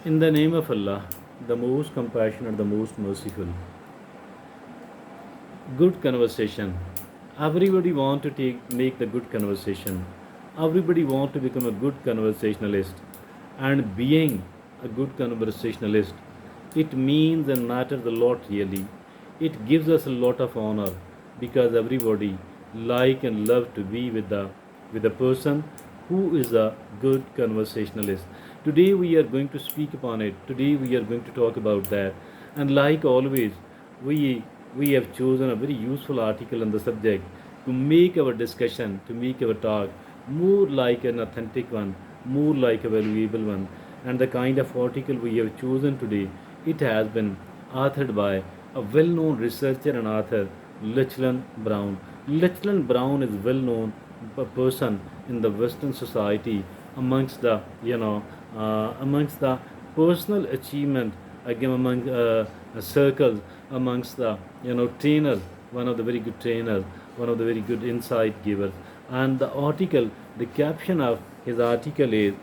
In the name of Allah, the most compassionate, the most merciful. Good conversation. Everybody want to make the good conversation. Everybody want to become a good conversationalist. And being a good conversationalist, it means and matters a lot really. It gives us a lot of honor because everybody like and love to be with a person who is a good conversationalist. Today we are going to speak upon it. Today we are going to talk about that. And like always, we we have chosen a very useful article on the subject to make our discussion, to make our talk more like an authentic one, more like a valuable one. And the kind of article we have chosen today, it has been authored by a well-known researcher and author, Lachlan Brown. Lachlan Brown is well-known person in the Western society amongst the amongst the personal achievement again among circles amongst the trainers, one of the very good trainers, one of the very good insight givers. And the article, the caption of his article is,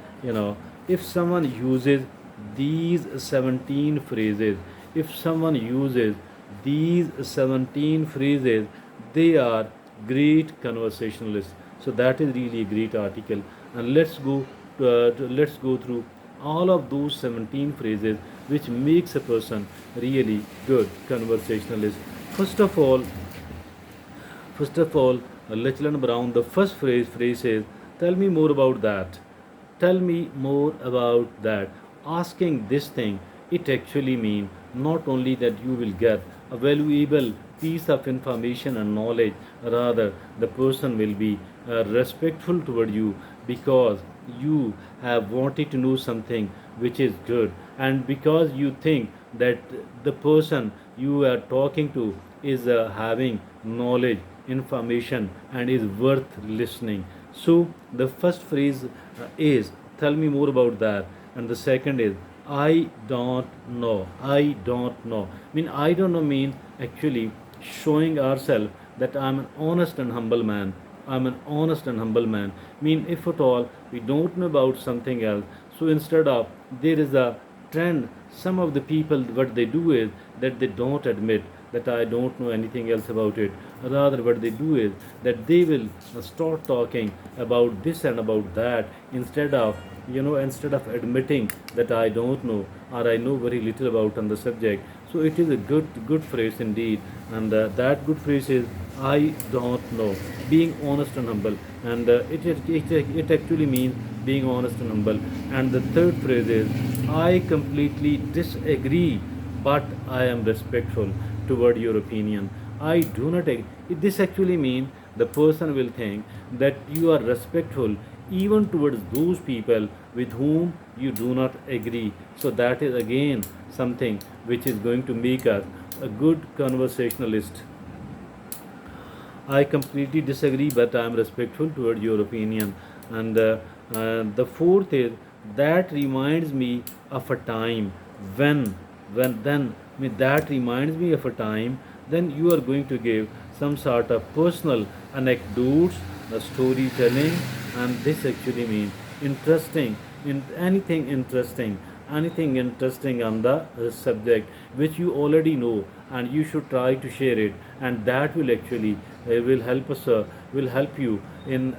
if someone uses these 17 phrases, if someone uses these 17 phrases, they are great conversationalists. So that is really a great article, and let's go through all of those 17 phrases which makes a person really good conversationalist. First of all, First of all, Lachlan Brown, the first phrase says, tell me more about that. Tell me more about that. Asking this thing, it actually means not only that you will get a valuable piece of information and knowledge, rather, the person will be respectful toward you because you have wanted to know something which is good, and because you think that the person you are talking to is having knowledge, information, and is worth listening. So the first phrase is, tell me more about that. And the second is, I don't know. I don't know. I don't know means actually showing ourselves that I'm an honest and humble man. I'm an honest and humble man. If at all we don't know about something else, so instead of, there is a trend, some of the people, what they do is that they don't admit that I don't know anything else about it. Rather, what they do is that they will start talking about this and about that instead of admitting that I don't know or I know very little about on the subject. So it is a good phrase indeed, and that good phrase is I don't know, being honest and humble, and it actually means being honest and humble. And the third phrase is, I completely disagree, but I am respectful toward your opinion. I do not agree. This actually means the person will think that you are respectful even towards those people with whom you do not agree. So that is again something which is going to make us a good conversationalist. I completely disagree, but I am respectful toward your opinion. And the fourth is, that reminds me of a time when then that reminds me of a time. Then you are going to give some sort of personal anecdotes, storytelling, and this actually means interesting, anything interesting on the subject which you already know, and you should try to share it, and that will actually will help you in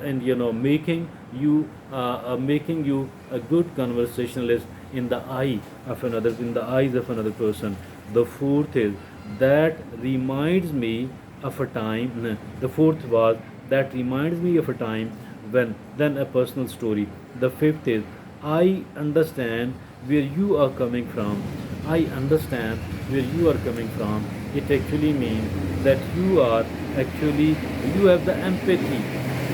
making you a good conversationalist in the eyes of another person. The fourth is, that reminds me of a time. The fourth was, that reminds me of a time when, then a personal story. The fifth is, I understand where you are coming from. I understand where you are coming from. It actually means that you have the empathy,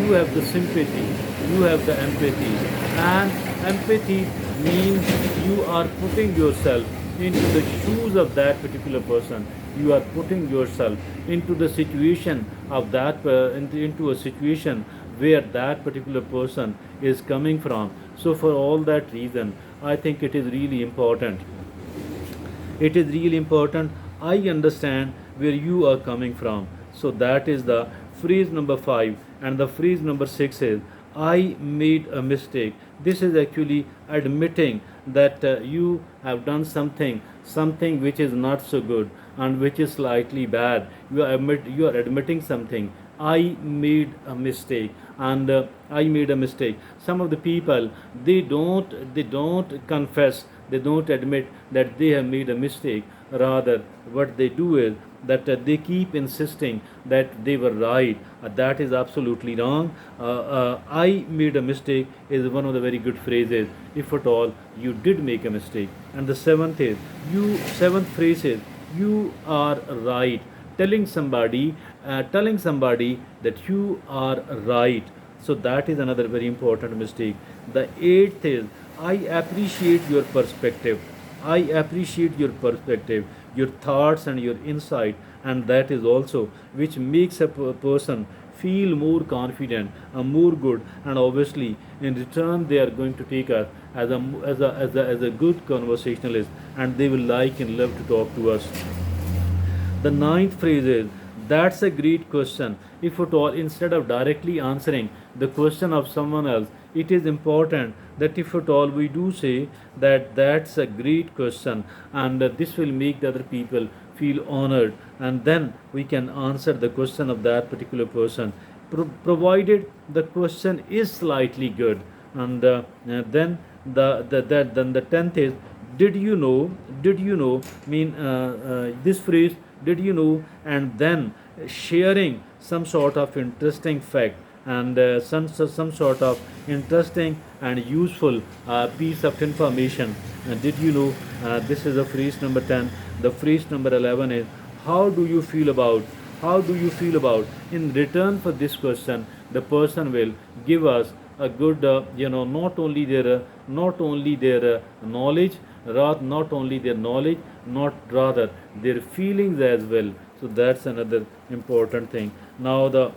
you have the sympathy, you have the empathy. And empathy means you are putting yourself into the shoes of that particular person. You are putting yourself into the situation of that into a situation where that particular person is coming from. So for all that reason, I think it is really important. It is really important. I understand where you are coming from. So that is the phrase number 5. And the phrase number 6 is, I made a mistake. This is actually admitting that you have done something which is not so good and which is slightly bad. You are admitting something. I made a mistake, and I made a mistake. Some of the people, they don't confess, they don't admit that they have made a mistake. Rather, what they do is that they keep insisting that they were right. That is absolutely wrong. I made a mistake is one of the very good phrases, if at all you did make a mistake. And the seventh phrase is, you are right. Telling somebody that you are right. So that is another very important mistake. The eighth is, I appreciate your perspective. I appreciate your perspective, your thoughts, and your insight, and that is also which makes a person feel more confident and more good. And obviously, in return, they are going to take us as a good conversationalist, and they will like and love to talk to us. The ninth phrase is, that's a great question. If at all, instead of directly answering the question of someone else, it is important that if at all we do say that that's a great question, and this will make the other people feel honored, and then we can answer the question of that particular person, provided the question is slightly good. And then then the tenth is, did you know this phrase, did you know, and then sharing some sort of interesting fact, and some sort of interesting and useful piece of information. Did you know? This is the phrase number 10. The phrase number 11 is, how do you feel about? How do you feel about? In return for this question, the person will give us a good, not only their knowledge, not only their knowledge, not rather their feelings as well. So that's another important thing. Now the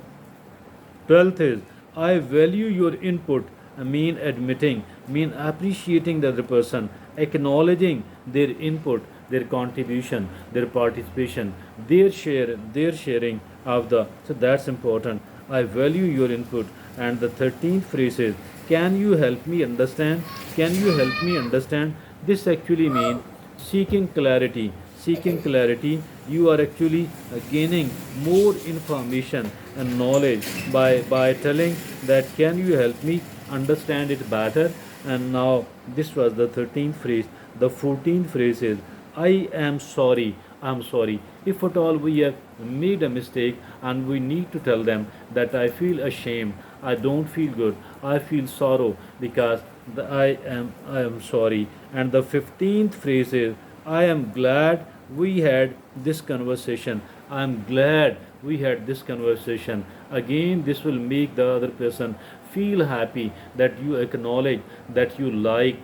12th is, I value your input. I mean admitting, mean appreciating the other person, acknowledging their input, their contribution, their participation, their sharing of the. So that's important. I value your input. And the 13th phrase is, can you help me understand? Can you help me understand? This actually means seeking clarity. Seeking clarity, you are actually gaining more information and knowledge by telling that, can you help me understand it better? And now this was the 13th phrase. The 14th phrase is, I am sorry. I'm sorry. If at all we have made a mistake, and we need to tell them that I feel ashamed, I don't feel good, I feel sorrow because I am sorry. And the 15th phrase is, I am glad we had this conversation. I am glad we had this conversation. Again, this will make the other person feel happy that you acknowledge that you like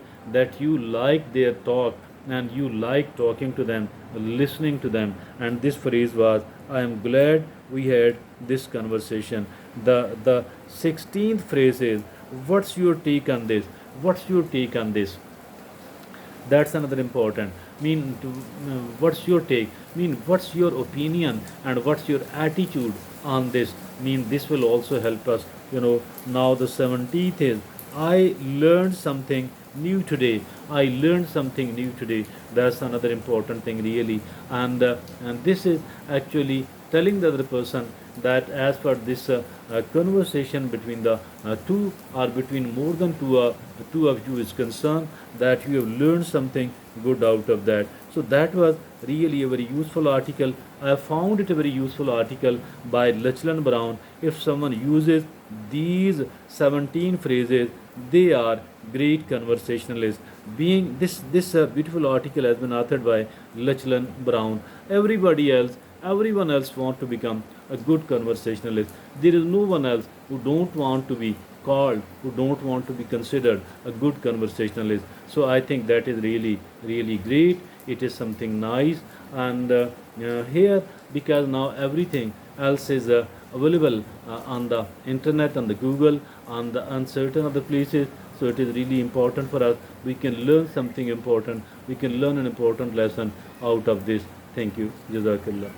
their talk, and you like talking to them, listening to them. And this phrase was, I am glad we had this conversation. The 16th phrase is, what's your take on this? What's your take on this? That's another important. What's your take? What's your opinion, and what's your attitude on this? This will also help us. Now the 17th is, I learned something new today. I learned something new today. That's another important thing, really. And this is actually telling the other person that as per this conversation between the two, or between more than two of you is concerned, that you have learned something good out of that. So that was really a very useful article. I found it a very useful article by Lachlan Brown. If someone uses these 17 phrases, they are great conversationalists. Being this beautiful article has been authored by Lachlan Brown. Everyone else want to become a good conversationalist. There is no one else who don't want to be called, who don't want to be considered a good conversationalist. So I think that is really, really great. It is something nice. And here, because now everything else is available on the internet, on the Google, on the uncertain of the places. So it is really important for us. We can learn something important. We can learn an important lesson out of this. Thank you. Jazakallah.